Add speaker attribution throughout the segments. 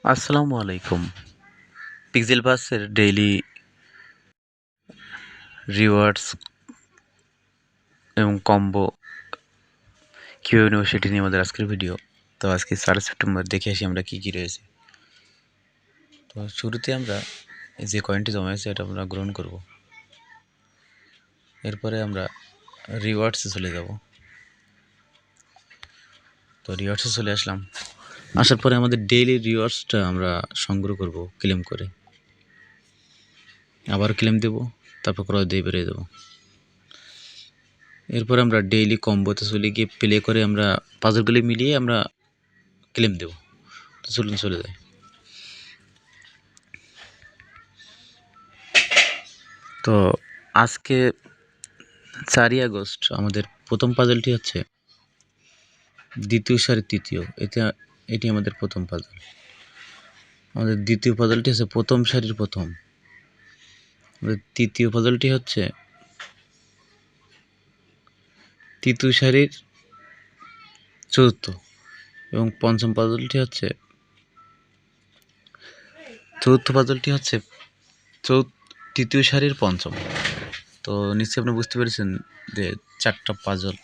Speaker 1: আসসালামু আলাইকুম। পিক্সেল পাসের ডেইলি রিওয়ার্ডস এবং কম্বো কীভাবে নেব সেটি নিয়ে আমাদের আজকের ভিডিও। তো আজকে 4 সেপ্টেম্বর দেখে আসি আমরা কী রয়েছে। তো শুরুতে আমরা যে কয়েনটি জমা হয়েছে এটা আমরা গ্রহণ করব। এরপরে আমরা রিওয়ার্ডসে চলে যাব। তো রিওয়ার্ডসে চলে আসলাম। আসার পরে আমাদের ডেইলি রিওয়ার্ডসটা আমরা সংগ্রহ করব ক্লেম করে। আবার ক্লেম দেব, তারপর ক্রয় দিয়ে বেরিয়ে দেবো। এরপর আমরা ডেইলি কম্বোতে চলে গিয়ে প্লে করে আমরা পাজলগুলি মিলিয়ে আমরা ক্লেম দেব। তো চলুন চলে যাই। তো আজকে 4ই আগস্ট আমাদের প্রথম পাজলটি হচ্ছে দ্বিতীয় সারি তৃতীয়। এটি আমাদের প্রথম পাজল। আমাদের দ্বিতীয় পাজলটি হচ্ছে প্রথম সারির প্রথম। আমাদের তৃতীয় পাজলটি হচ্ছে তৃতীয় সারির চতুর্থ এবং পঞ্চম পাজলটি হচ্ছে চতুর্থ পাজলটি হচ্ছে তৃতীয় সারির পঞ্চম। তো নিশ্চয়ই আপনি বুঝতে পেরেছেন যে 4টা পাজল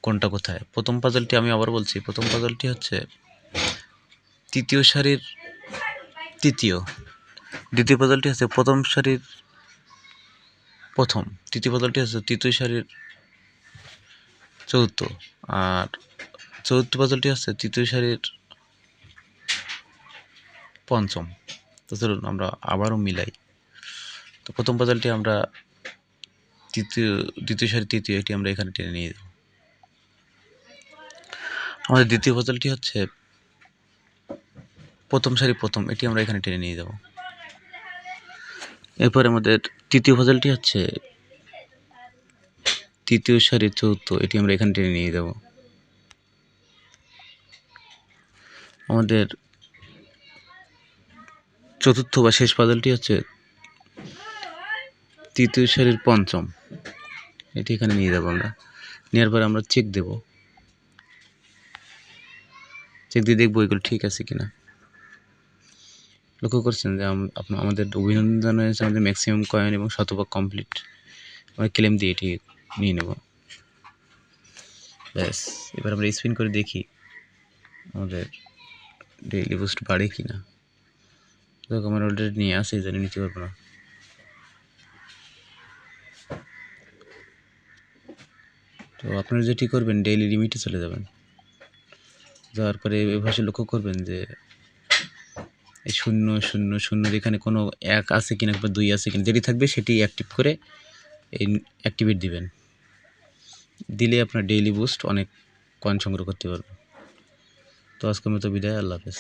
Speaker 1: কোনটা কোথায়। প্রথম পাজলটি আমি আবার বলছি, প্রথম পাজলটি হচ্ছে তৃতীয় সারির তৃতীয়, দ্বিতীয় পাজলটি হচ্ছে প্রথম সারির প্রথম, তৃতীয় পাজলটি হচ্ছে তৃতীয় সারির চতুর্থ, আর চতুর্থ পাজলটি হচ্ছে তৃতীয় সারির পঞ্চম। তো চলুন আমরা আবারও মিলাই। তো প্রথম পাজলটি আমরা দ্বিতীয় সারি তৃতীয়, এটি আমরা এখানে টেনে নিয়ে যাব। আমাদের দ্বিতীয় পাজলটি হচ্ছে প্রথম সারি প্রথম, এটি আমরা এখানে টেনে নিয়ে যাব। এরপর আমাদের তৃতীয় পাজলটি হচ্ছে তৃতীয় সারি চতুর্থ, এটি আমরা এখানে টেনে নিয়ে যাব। আমাদের চতুর্থ বা শেষ পাজলটি হচ্ছে তৃতীয় সারির পঞ্চম, এটি এখানে নিয়ে যাব আমরা। নেওয়ার পরে আমরা চেক দেব, চেক দিয়ে দেখবো এগুলো ঠিক আছে কিনা। লক্ষ্য করছেন যে আমাদের অভিনন্দন জানাচ্ছে, আমাদের ম্যাক্সিমাম কয়েন এবং শতভাগ কমপ্লিট। আমরা ক্লেম দিয়ে এটি নিয়ে নেব। ব্যাস, এবার আমরা স্পিন করে দেখি আমাদের ডেইলি বুস্ট বাড়ে কি না। দেখো আমার অলরেডি নিয়ে আসে, জানি নিতে পারবো না। তো আপনারা যেটি করবেন, ডেইলি লিমিটে চলে যাবেন। যাওয়ার পরে এভাবে লক্ষ্য করবেন যে এই 000 যেখানে কোনো 1 আছে কিনা বা 2 আছে কিনা, যেটি থাকবে সেটি অ্যাক্টিভ করে এই অ্যাক্টিভেট দিবেন। দিলে আপনার ডেইলি বুস্ট অনেক কয়েন সংগ্রহ করতে পারবেন। তো আজকের মতো বিদায়, আল্লাহ হাফেজ।